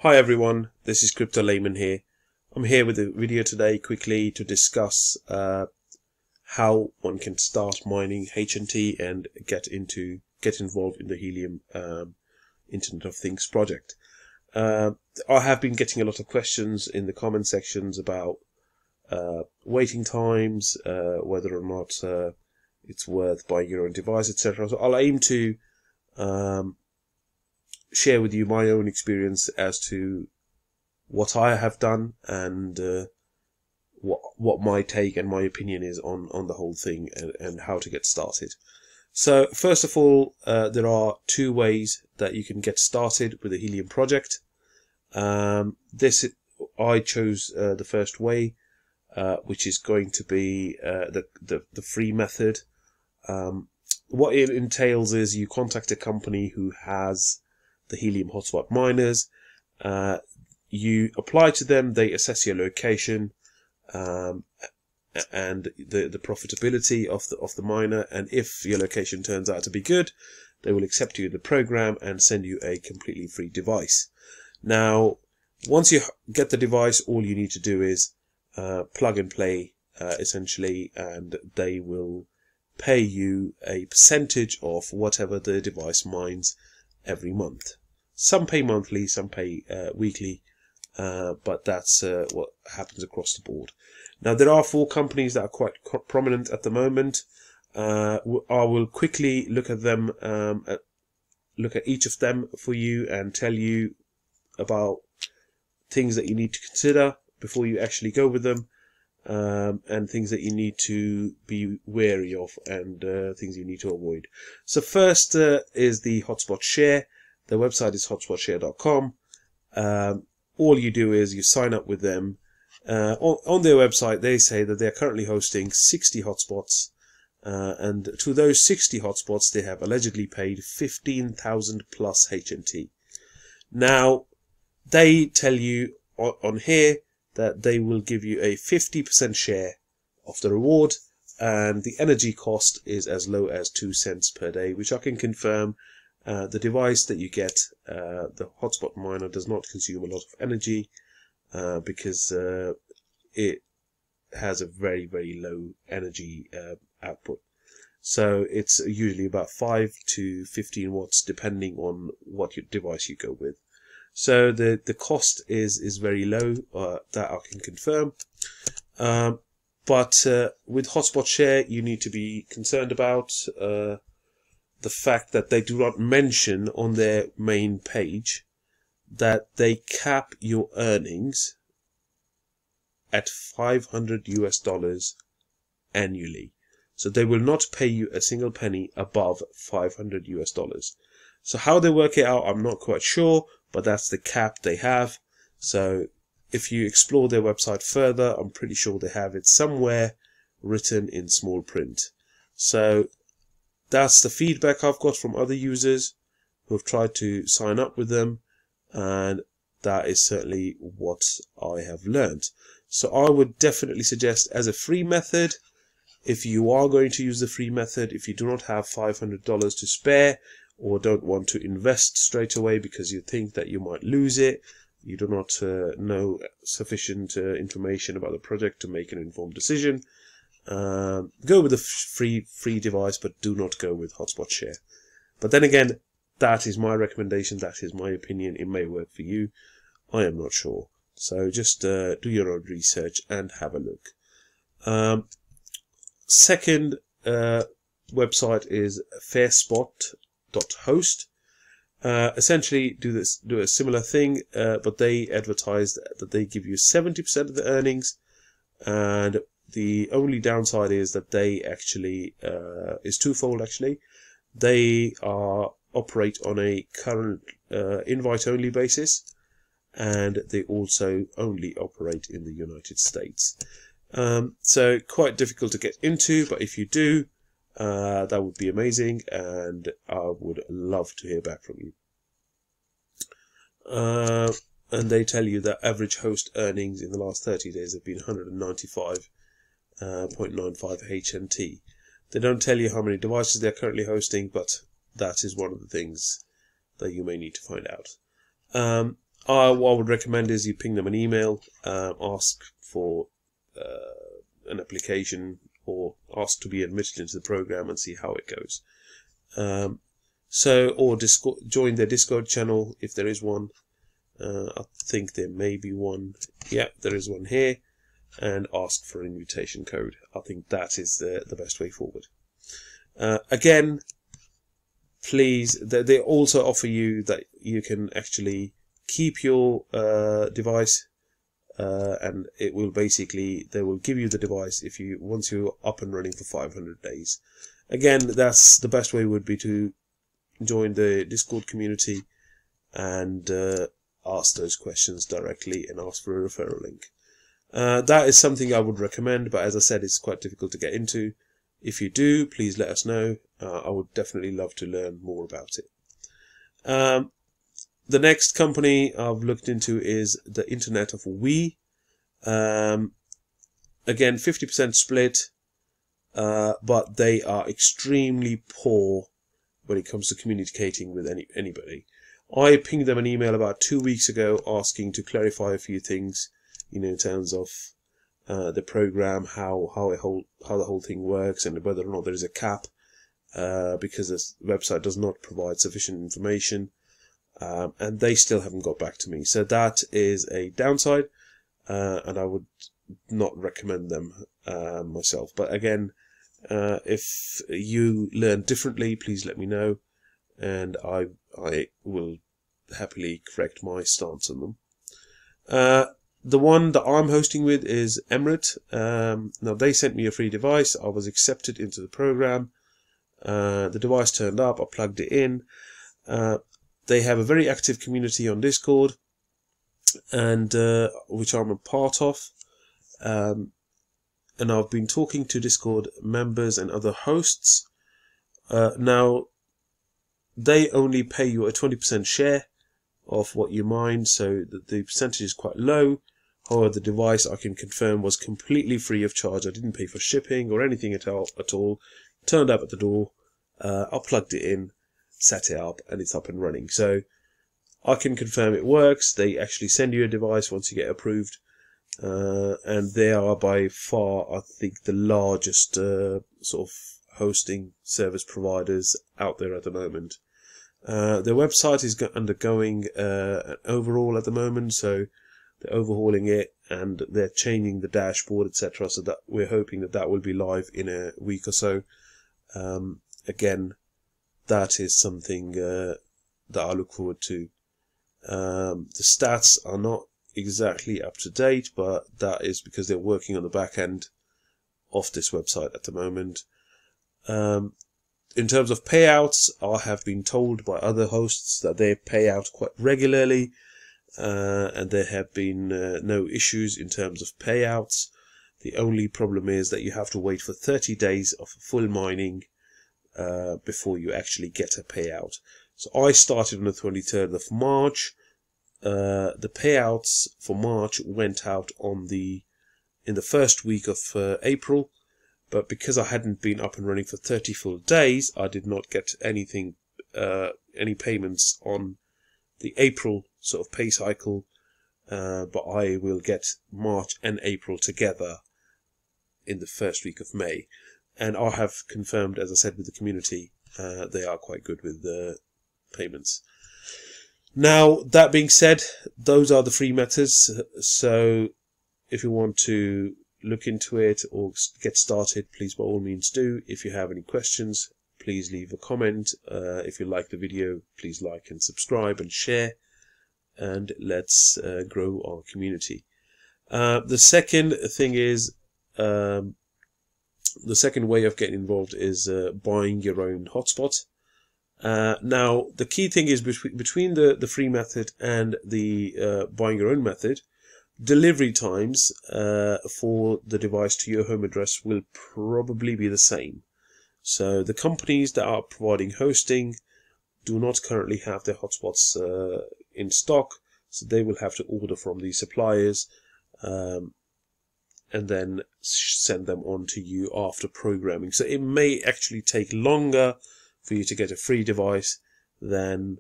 Hi everyone, this is Crypto Layman here. I'm here with a video today quickly to discuss how one can start mining HNT and get involved in the Helium Internet of Things project. I have been getting a lot of questions in the comment sections about waiting times, whether or not it's worth buying your own device, etc. So I'll aim to share with you my own experience as to what I have done and what my take and my opinion is on the whole thing and how to get started. So first of all, there are two ways that you can get started with the Helium project. I chose the first way, which is going to be the free method. What it entails is you contact a company who has the Helium hotspot miners. You apply to them, they assess your location and the profitability of the miner, and if your location turns out to be good, they will accept you in the program and send you a completely free device. Now, once you get the device, all you need to do is plug and play essentially, and they will pay you a percentage of whatever the device mines every month. Some pay monthly, some pay weekly, but that's what happens across the board. Now, there are 4 companies that are quite prominent at the moment. I will quickly look at them, look at each of them for you and tell you about things that you need to consider before you actually go with them, and things that you need to be wary of and things you need to avoid. So first is the Hotspot Share. Their website is hotspotshare.com. All you do is you sign up with them. On their website, they say that they're currently hosting 60 hotspots, and to those 60 hotspots, they have allegedly paid 15,000 plus HNT. Now, they tell you on here that they will give you a 50% share of the reward, and the energy cost is as low as 2 cents per day, which I can confirm. The device that you get, the hotspot miner, does not consume a lot of energy because it has a very, very low energy output. So it's usually about 5 to 15 watts depending on what your device you go with. So the cost is very low, that I can confirm. But with Hotspot Share, you need to be concerned about the fact that they do not mention on their main page that they cap your earnings at $500 annually. So they will not pay you a single penny above $500. So how they work it out, I'm not quite sure, but that's the cap they have. So if you explore their website further, I'm pretty sure they have it somewhere written in small print. So that's the feedback I've got from other users who have tried to sign up with them, and that is certainly what I have learned. So I would definitely suggest, as a free method, if you are going to use the free method, if you do not have $500 to spare or don't want to invest straight away because you think that you might lose it, you do not know sufficient information about the project to make an informed decision, go with the free device, but do not go with Hotspot Share. But then again, that is my recommendation, that is my opinion. It may work for you, I am not sure. So just do your own research and have a look. Second website is fairspot.host. Essentially do a similar thing, but they advertise that they give you 70% of the earnings, and the only downside is that they actually is twofold. Actually, they operate on a current invite-only basis, and they also only operate in the United States. So quite difficult to get into, but if you do, that would be amazing, and I would love to hear back from you. And they tell you that average host earnings in the last 30 days have been 195.95 HNT. They don't tell you how many devices they're currently hosting, but that is one of the things that you may need to find out. what I would recommend is you ping them an email, ask for an application, or ask to be admitted into the program and see how it goes. Or join their Discord channel if there is one. I think there may be one. Yeah, there is one here. And ask for an invitation code. I think that is the best way forward. Again, please, they also offer you that you can actually keep your device, and it will basically, they will give you the device once you're up and running for 500 days. Again, that's the best way would be to join the Discord community and ask those questions directly and ask for a referral link. That is something I would recommend, but as I said, it's quite difficult to get into. If you do, please let us know. I would definitely love to learn more about it. The next company I've looked into is the Internet of We. Again, 50% split, but they are extremely poor when it comes to communicating with anybody. I pinged them an email about 2 weeks ago asking to clarify a few things, in terms of the program, how the whole thing works, and whether or not there is a cap, because this website does not provide sufficient information, and they still haven't got back to me. So that is a downside, and I would not recommend them myself. But again, if you learn differently, please let me know, and I will happily correct my stance on them. The one that I'm hosting with is Emirate. Now, they sent me a free device. I was accepted into the program. The device turned up. I plugged it in. They have a very active community on Discord, and which I'm a part of. And I've been talking to Discord members and other hosts. Now, they only pay you a 20% share of what you mine, so the percentage is quite low. However, the device, I can confirm, was completely free of charge. I didn't pay for shipping or anything at all. Turned up at the door, I plugged it in, set it up, and it's up and running. So I can confirm it works. They actually send you a device once you get approved, and they are by far, I think, the largest sort of hosting service providers out there at the moment. Their website is undergoing an overhaul at the moment, so they're overhauling it and they're changing the dashboard, etc. So that we're hoping that will be live in a week or so. Again, that is something that I look forward to. The stats are not exactly up to date, but that is because they're working on the back end of this website at the moment. In terms of payouts, I have been told by other hosts that they pay out quite regularly, and there have been no issues in terms of payouts. The only problem is that you have to wait for 30 days of full mining before you actually get a payout. So I started on the 23rd of March. The payouts for March went out in the first week of April. But because I hadn't been up and running for 30 full days, I did not get anything, any payments on the April sort of pay cycle. But I will get March and April together in the first week of May. And I have confirmed, as I said, with the community, they are quite good with the payments. Now, that being said, those are the free methods. So if you want to look into it or get started, please by all means do. If you have any questions, please leave a comment. If you like the video, please like and subscribe and share, and let's grow our community. The second thing is, the second way of getting involved is buying your own hotspot. Now, the key thing is between the free method and the buying your own method, delivery times for the device to your home address will probably be the same. So the companies that are providing hosting do not currently have their hotspots in stock, so they will have to order from these suppliers and then send them on to you after programming. So it may actually take longer for you to get a free device than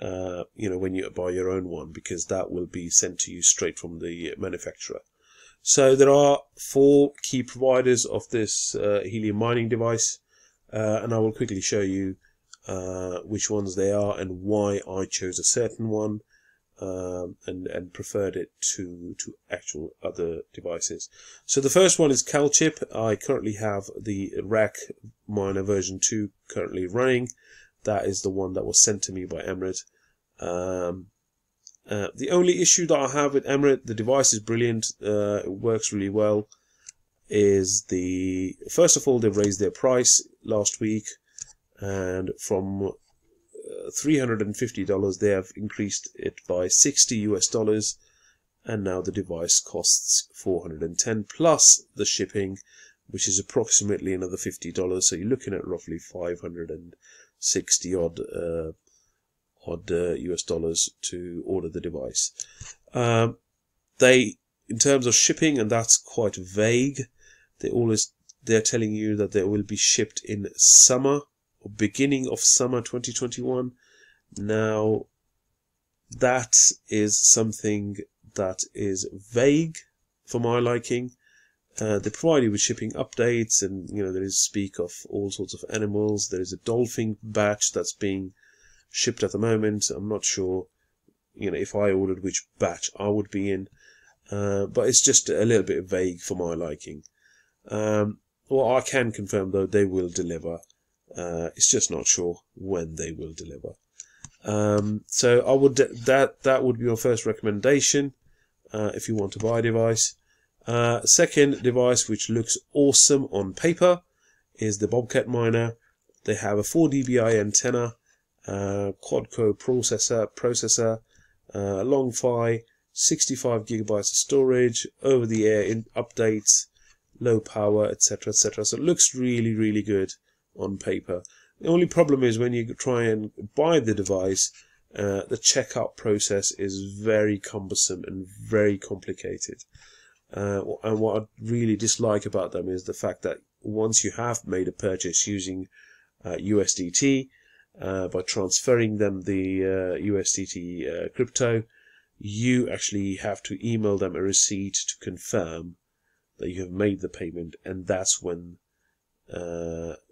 when you buy your own one, because that will be sent to you straight from the manufacturer. So there are 4 key providers of this helium mining device, and I will quickly show you which ones they are and why I chose a certain one and preferred it to actual other devices. So the first one is CalChip. I currently have the rack miner version 2 currently running. That is the one that was sent to me by Emirates. The only issue that I have with Emirates, the device is brilliant, it works really well, is first of all, they raised their price last week, and from $350 they have increased it by $60 and now the device costs $410 plus the shipping, which is approximately another $50. So you're looking at roughly 560 odd US dollars to order the device. In terms of shipping, and that's quite vague, they're telling you that they will be shipped in summer or beginning of summer 2021. Now that is something that is vague for my liking. They provide you with shipping updates, and there is speak of all sorts of animals. There is a dolphin batch that's being shipped at the moment. I'm not sure if I ordered which batch I would be in, but it's just a little bit vague for my liking. What I can confirm though, they will deliver. It's just not sure when they will deliver. So I would that would be your first recommendation if you want to buy a device. Second device, which looks awesome on paper, is the Bobcat miner. They have a 4 dBi antenna, quad-core processor, long PHY, 65 gigabytes of storage, over-the-air updates, low power, etc., etc. So it looks really, really good on paper. The only problem is when you try and buy the device, the checkout process is very cumbersome and very complicated. And what I really dislike about them is the fact that once you have made a purchase using USDT, by transferring them the USDT crypto, you actually have to email them a receipt to confirm that you have made the payment, and that's when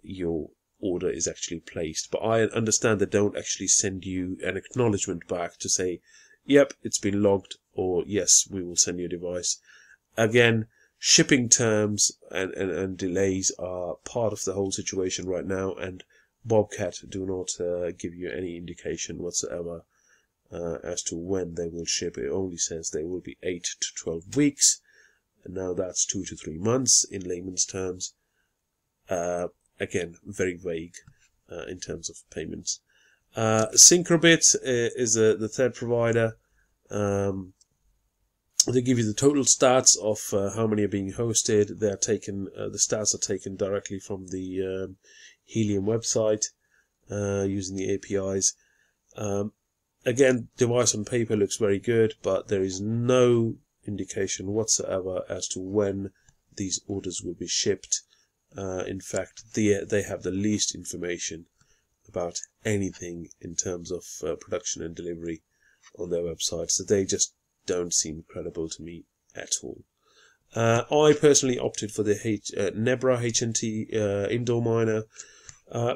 your order is actually placed. But I understand they don't actually send you an acknowledgement back to say, yep, it's been logged, or yes, we will send you a device. Again, shipping terms and delays are part of the whole situation right now, and Bobcat do not give you any indication whatsoever as to when they will ship. It only says they will be 8 to 12 weeks, and now that's 2 to 3 months in layman's terms. Again, very vague in terms of payments. Syncrobit is the third provider. They give you the total stats of how many are being hosted. They are taken. The stats are taken directly from the Helium website using the APIs. Again, device on paper looks very good, but there is no indication whatsoever as to when these orders will be shipped. In fact, they have the least information about anything in terms of production and delivery on their website, so they just don't seem credible to me at all. I personally opted for the Nebra HNT indoor miner,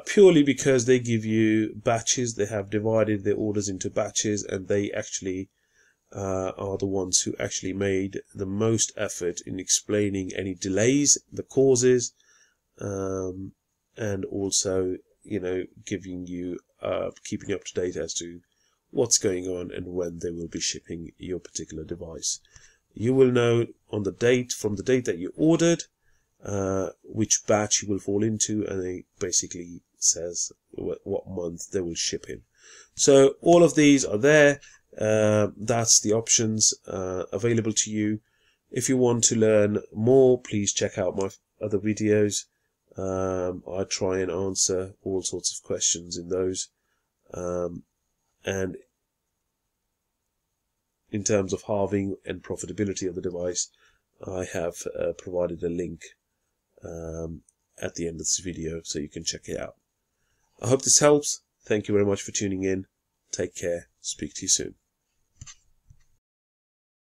purely because they give you batches. They have divided their orders into batches, and they actually are the ones who actually made the most effort in explaining any delays, the causes, and also giving you keeping you up to date as to what's going on and when they will be shipping your particular device. You will know on the date, from the date that you ordered, which batch you will fall into, and it basically says what month they will ship in. So all of these are there. That's the options available to you. If you want to learn more, please check out my other videos. I try and answer all sorts of questions in those. And in terms of halving and profitability of the device, I have provided a link at the end of this video so you can check it out. I hope this helps. Thank you very much for tuning in. Take care. Speak to you soon.